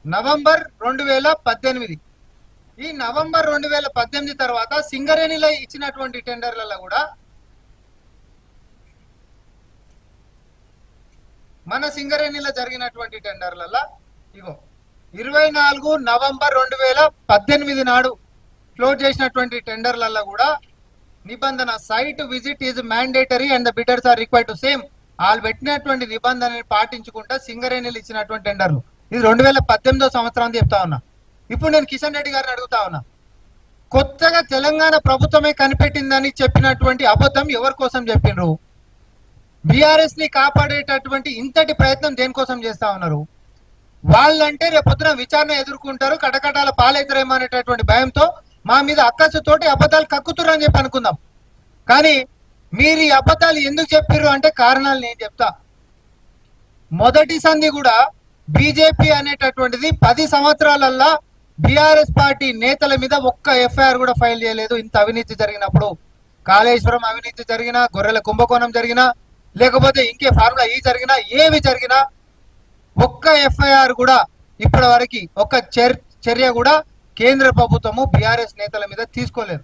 November 2018. ఈ November 2018 తర్వాత సింగరేణిలో ఇచ్చినటువంటి టెండర్లలో కూడా మన సింగరేణిలో జరిగినటువంటి టెండర్లలో ఇగో 24 నవంబర్ 2018 నాడు ఫ్లోట్ చేసినటువంటి టెండర్లలో కూడా నిబంధన site visit is mandatory and the bidders are required to same. వాళ్ళు పెట్టినటువంటి నిబంధనని పాటించుకుంటా సింగరేణిలు ఇచ్చినటువంటి టెండర్లు. ఇది 2018 సంవత్సరం చెప్తా ఉన్నా. ఇప్పుడు నేను కిషన్ రెడ్డి గారిని అడుగుతా ఉన్నా, కొత్తగా తెలంగాణ ప్రభుత్వమే కనిపెట్టిందని చెప్పినటువంటి అబద్ధం ఎవరి కోసం చెప్పిండ్రు? బీఆర్ఎస్ ని కాపాడేటటువంటి ఇంతటి ప్రయత్నం దేనికోసం చేస్తా ఉన్నారు? వాళ్ళంటే రేపొద్దున విచారణ ఎదుర్కొంటారు, కటకటాల పాలైతారేమో అనేటటువంటి భయంతో మా మీద అక్కసుతోటి అబద్ధాలు కక్కుతుర్రు అని చెప్పి అనుకుందాం. కానీ మీరు ఈ అబద్ధాలు ఎందుకు చెప్పిర్రు అంటే కారణాలు నేను చెప్తా. మొదటి సంధి కూడా బీజేపీ అనేటటువంటిది 10 సంవత్సరాలల్లా బీఆర్ఎస్ పార్టీ నేతల మీద ఒక్క ఎఫ్ఐఆర్ కూడా ఫైల్ చేయలేదు. ఇంత అవినీతి జరిగినప్పుడు, కాళేశ్వరం అవినీతి జరిగినా, గొర్రెల కుంభకోణం జరిగినా, లేకపోతే ఇంకే ఫార్ములా ఈ జరిగినా, ఏవి జరిగినా ఒక్క ఎఫ్ఐఆర్ కూడా ఇప్పటి వరకు ఒక్క చర్య కూడా కేంద్ర ప్రభుత్వము బీఆర్ఎస్ నేతల మీద తీసుకోలేదు.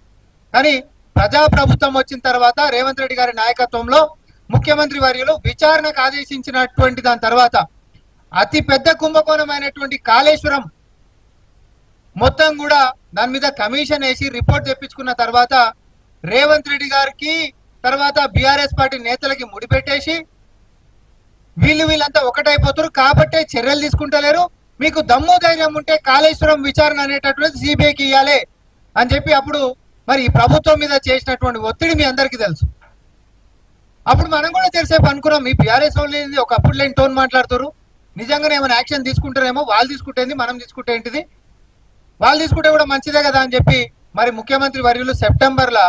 కానీ ప్రజాప్రభుత్వం వచ్చిన తర్వాత రేవంత్ రెడ్డి గారి నాయకత్వంలో ముఖ్యమంత్రి వర్యులు విచారణకు ఆదేశించినటువంటి దాని తర్వాత అతి పెద్ద కుంభకోణం అయినటువంటి కాళేశ్వరం మొత్తం కూడా దాని మీద కమిషన్ వేసి రిపోర్ట్ తెప్పించుకున్న తర్వాత రేవంత్ రెడ్డి గారికి తర్వాత బీఆర్ఎస్ పార్టీ నేతలకి ముడిపెట్టేసి వీళ్ళంతా ఒకటైపోతారు కాబట్టే చర్యలు తీసుకుంటలేరు, మీకు దమ్ము ధైర్యం ఉంటే కాళేశ్వరం విచారణ అనేటటువంటి సిబిఐకి ఇవ్వాలి అని చెప్పి అప్పుడు మరి ఈ ప్రభుత్వం మీద చేసినటువంటి ఒత్తిడి మీ అందరికీ తెలుసు. అప్పుడు మనం కూడా తెలిసేపు అనుకున్నాం ఈ బీఆర్ఎస్ వాళ్ళు ఒకప్పుడు లేని టోన్ మాట్లాడుతారు, నిజంగానే ఏమైనా యాక్షన్ తీసుకుంటారేమో, వాళ్ళు తీసుకుంటేంది మనం తీసుకుంటే ఏంటిది, వాళ్ళు తీసుకుంటే కూడా మంచిదే కదా అని చెప్పి మరి ముఖ్యమంత్రి వర్యులు సెప్టెంబర్లో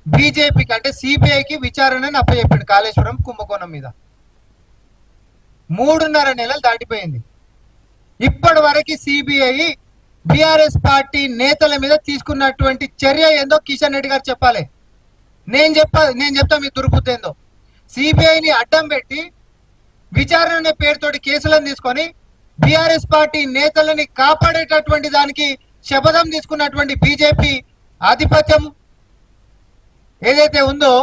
బీజేపీకి అంటే సిబిఐకి విచారణని అప్పచెప్పిండు కాళేశ్వరం కుంభకోణం మీద. 3.5 నెలలు దాటిపోయింది. ఇప్పటి వరకు సిబిఐ బీఆర్ఎస్ పార్టీ నేతల మీద తీసుకున్నటువంటి చర్య ఏందో కిషన్ రెడ్డి గారు చెప్పాలి. నేను చెప్తా మీ దుర్బుద్ధి ఏందో. సిబిఐని అడ్డం పెట్టి విచారణ అనే పేరుతోటి కేసులను తీసుకొని బీఆర్ఎస్ పార్టీ నేతలని కాపాడేటటువంటి దానికి శపథం తీసుకున్నటువంటి బీజేపీ ఆధిపత్యం ఏదైతే ఉందో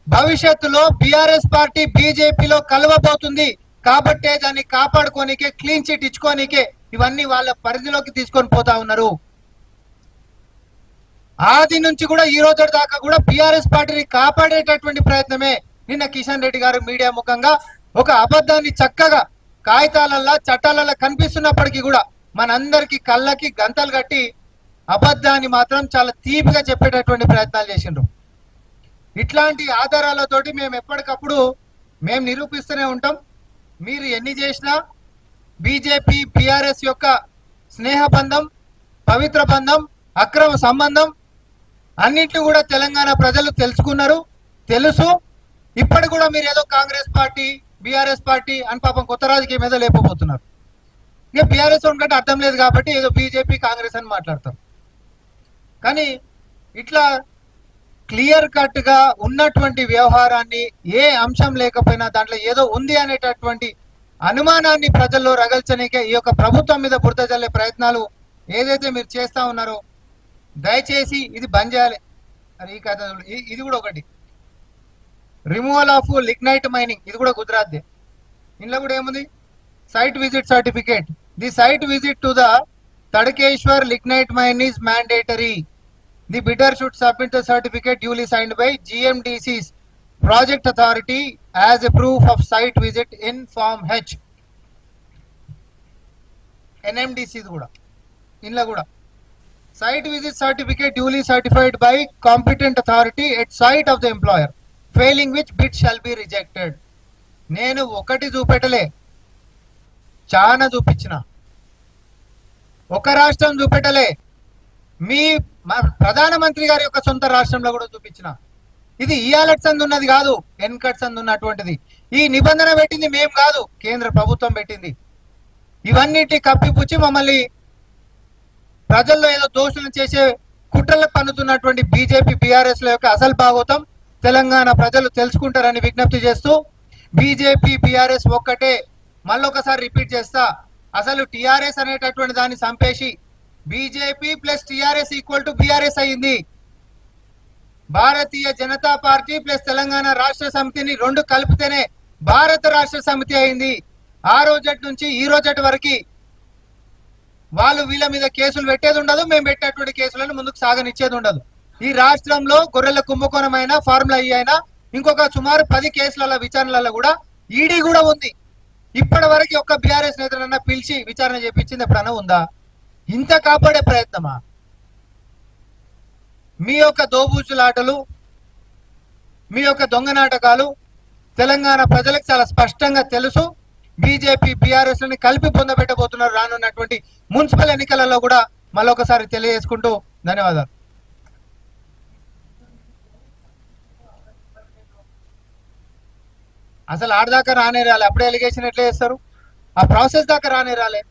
భవిష్యత్తులో బీఆర్ఎస్ పార్టీ బీజేపీలో కలవబోతుంది కాబట్టే దాన్ని కాపాడుకోనికే, క్లీన్ చిట్ ఇచ్చుకోనికే ఇవన్నీ వాళ్ళ పరిధిలోకి తీసుకొని పోతా ఉన్నారు. ఆది నుంచి కూడా ఈ రోజు దాకా కూడా బీఆర్ఎస్ పార్టీని కాపాడేటటువంటి ప్రయత్నమే. నిన్న కిషన్ రెడ్డి గారు మీడియా ముఖంగా ఒక అబద్ధాన్ని చక్కగా కాగితాలల్లా చట్టాలల్లా కనిపిస్తున్నప్పటికీ కూడా మనందరికి కళ్ళకి గంతలు కట్టి అబద్ధాన్ని మాత్రం చాలా తీపిగా చెప్పేటటువంటి ప్రయత్నాలు చేసిండ్రు. ఇట్లాంటి ఆధారాలతోటి మేము ఎప్పటికప్పుడు మేము నిరూపిస్తూనే ఉంటాం. మీరు ఎన్ని చేసినా బీజేపీ బీఆర్ఎస్ యొక్క స్నేహ బంధం, పవిత్ర బంధం, అక్రమ సంబంధం అన్నింటినీ కూడా తెలంగాణ ప్రజలు తెలుసుకున్నారు, తెలుసు. ఇప్పటి కూడా మీరు ఏదో కాంగ్రెస్ పార్టీ బీఆర్ఎస్ పార్టీ అని పాపం కొత్త రాజకీయం ఏదో లేకపోతున్నారు. ఇక బీఆర్ఎస్ ఉంటే అర్థం లేదు కాబట్టి ఏదో బీజేపీ కాంగ్రెస్ అని మాట్లాడతాం. కానీ ఇట్లా క్లియర్ కట్ గా ఉన్నటువంటి వ్యవహారాన్ని ఏ అంశం లేకపోయినా దాంట్లో ఏదో ఉంది అనేటటువంటి అనుమానాన్ని ప్రజల్లో రగల్చనికే ఈ యొక్క ప్రభుత్వం మీద బురద జల్లే ప్రయత్నాలు ఏదైతే మీరు చేస్తా ఉన్నారో దయచేసి ఇది బంద్ చేయాలి. అది ఈ కథ ఇది కూడా ఒకటి రిమూవల్ ఆఫ్ లిగ్నైట్ మైనింగ్, ఇది కూడా గుజరాత్దే. ఇందులో కూడా ఏముంది, site visit certificate. The site visit to the Tadkeshwar lignite mine is mandatory. The bidder should submit the certificate duly signed by GMDC's project authority as a proof of site visit in Form H. NMDC kuda inla kuda site visit certificate duly certified by competent authority at site of the employer, failing which bid shall be rejected. నేను ఒకటి చూపెట్టలే, చాలా చూపించిన. ఒక రాష్ట్రం చూపెట్టలే, మీ ప్రధానమంత్రి గారి యొక్క సొంత రాష్ట్రంలో కూడా చూపించిన. ఇది ఇయాలెట్ సందు ఉన్నది కాదు, ఎన్కట్ సందు ఉన్నటువంటిది. ఈ నిబంధన పెట్టింది మేం కాదు, కేంద్ర ప్రభుత్వం పెట్టింది. ఇవన్నిటి కప్పిపుచ్చి మమ్మల్ని ప్రజల్లో ఏదో దోషులను చేసే కుట్రలకు పన్నుతున్నటువంటి బీజేపీ బీఆర్ఎస్ ల యొక్క అసలు భాగోతం తెలంగాణ ప్రజలు తెలుసుకుంటారని విజ్ఞప్తి చేస్తూ బీజేపీ బీఆర్ఎస్ ఒక్కటే. మళ్ళొకసారి రిపీట్ చేస్తా, అసలు టిఆర్ఎస్ అనేటటువంటి దాన్ని చంపేసి BJP plus TRS equal to BRS అయింది. భారతీయ జనతా పార్టీ ప్లస్ తెలంగాణ రాష్ట్ర సమితిని రెండు కలిపితేనే భారత రాష్ట్ర సమితి అయింది. ఆ రోజటి నుంచి ఈ రోజటి వరకు వాళ్ళు వీళ్ళ మీద కేసులు పెట్టేది ఉండదు, మేము పెట్టేటువంటి కేసులను ముందుకు సాగనిచ్చేది ఉండదు. ఈ రాష్ట్రంలో గొర్రెల కుంభకోణమైన ఫార్ములా అయినా ఇంకొక సుమారు 10 కేసుల విచారణలలో కూడా ఈడీ కూడా ఉంది. ఇప్పటి వరకు ఒక్క బీఆర్ఎస్ నేతలన్నా పిలిచి విచారణ చేపించింది ఎప్పుడన్నా ఉందా? ఇంత కాపాడే ప్రయత్నమా? మీ యొక్క దోబూచులాటలు, మీ యొక్క దొంగ నాటకాలు తెలంగాణ ప్రజలకు చాలా స్పష్టంగా తెలుసు. బీజేపీ బీఆర్ఎస్ ని కలిపి పొందబెట్టబోతున్నారు రానున్నటువంటి మున్సిపల్ ఎన్నికలలో కూడా. మళ్ళొకసారి తెలియజేసుకుంటూ ధన్యవాదాలు. అసలు ఆడదాకా రానే రాలే, అప్పుడే ఎలిగేషన్ ఎట్లా చేస్తారు? ఆ ప్రాసెస్ దాకా రానే రాలే.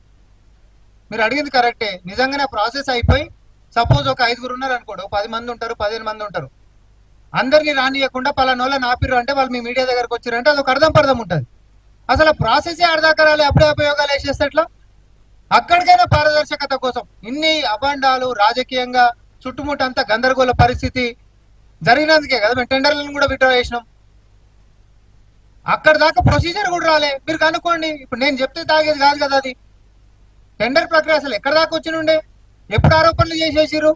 మీరు అడిగింది కరెక్టే. నిజంగానే ప్రాసెస్ అయిపోయి సపోజ్ ఒక 5 ఉన్నారు అనుకోండి, 10 మంది ఉంటారు, 15 మంది ఉంటారు. అందరినీ రానియకుండా పలానోళ్ళని ఆపిర్రు అంటే వాళ్ళు మీ మీడియా దగ్గరకు వచ్చారంటే అదొక అర్థం పర్థం ఉంటుంది. అసలు ప్రాసెస్ ఆడదాకా రాలే, అప్పుడే ఉపయోగాలు వేసేస్తే ఎట్లా? అక్కడికైనా పారదర్శకత కోసం ఇన్ని అభండాలు రాజకీయంగా చుట్టుముట్టంతా గందరగోళ పరిస్థితి జరిగినందుకే కదా మేము టెండర్లను కూడా విత్డ్రా చేసినాం. అక్కడ దాకా ప్రొసీజర్ కూడా రాలే. మీరు కనుక్కోండి. ఇప్పుడు నేను చెప్తే తాగేది కాదు కదా అది. టెండర్ ప్రక్రియ అసలు ఎక్కడ దాకా వచ్చినుండే? ఎప్పుడు ఆరోపణలు చేసేసిరు?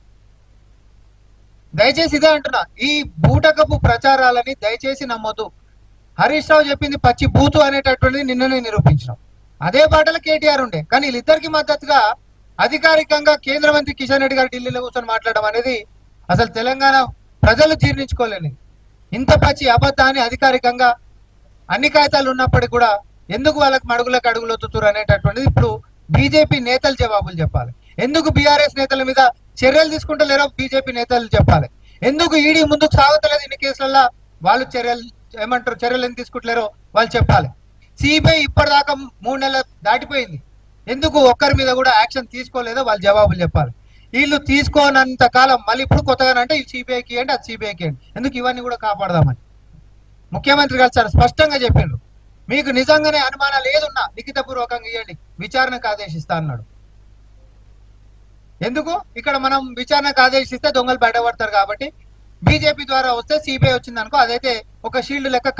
దయచేసి ఇదే అంటున్నా, ఈ బూటకపు ప్రచారాలని దయచేసి నమ్మొద్దు. హరీష్ రావు చెప్పింది పచ్చి బూతు అనేటటువంటిది నిన్ననే నిరూపించినాం. అదే బాటలో కేటీఆర్ ఉండే. కానీ వీళ్ళిద్దరికి మద్దతుగా అధికారికంగా కేంద్ర మంత్రి కిషన్ రెడ్డి గారు ఢిల్లీలో కూర్చొని మాట్లాడడం అనేది అసలు తెలంగాణ ప్రజలు జీర్ణించుకోలేని ఇంత పచ్చి అబద్ధాన్ని అధికారికంగా అన్ని కాగితాలు ఉన్నప్పటికీ కూడా ఎందుకు వాళ్ళకి మడుగులకు అడుగులు ఒత్తుతురు అనేటటువంటిది ఇప్పుడు బీజేపీ నేతలు జవాబులు చెప్పాలి. ఎందుకు బీఆర్ఎస్ నేతల మీద చర్యలు తీసుకుంటలేరో బీజేపీ నేతలు చెప్పాలి. ఎందుకు ఈడీ ముందుకు సాగుతలేదు ఇన్ని కేసులలో వాళ్ళు చర్యలు ఎందుకు తీసుకుంటలేరో వాళ్ళు చెప్పాలి. సిబిఐ ఇప్పటిదాకా 3 నెలలు దాటిపోయింది, ఎందుకు ఒక్కరి మీద కూడా యాక్షన్ తీసుకోలేదో వాళ్ళు జవాబులు చెప్పాలి. వీళ్ళు తీసుకోనంత కాలం మళ్ళీ ఇప్పుడు కొత్తగానంటే ఇది సిబిఐకి ఇవ్వండి, అది సిబిఐకి ఇవ్వండి. ఎందుకు ఇవన్నీ కూడా కాపాడదామని ముఖ్యమంత్రి గారు చాలా స్పష్టంగా చెప్పిండ్రు. మీకు నిజంగానే అనుమానాలు ఏదున్నా లిఖితపూర్వకంగా ఇవ్వండి, విచారణకు ఆదేశిస్తా అన్నాడు. ఎందుకు ఇక్కడ మనం విచారణకు ఆదేశిస్తే దొంగలు బయటపడతారు కాబట్టి బీజేపీ ద్వారా వస్తే సిబిఐ వచ్చింది అనుకో, అదైతే ఒక షీల్డ్ లెక్క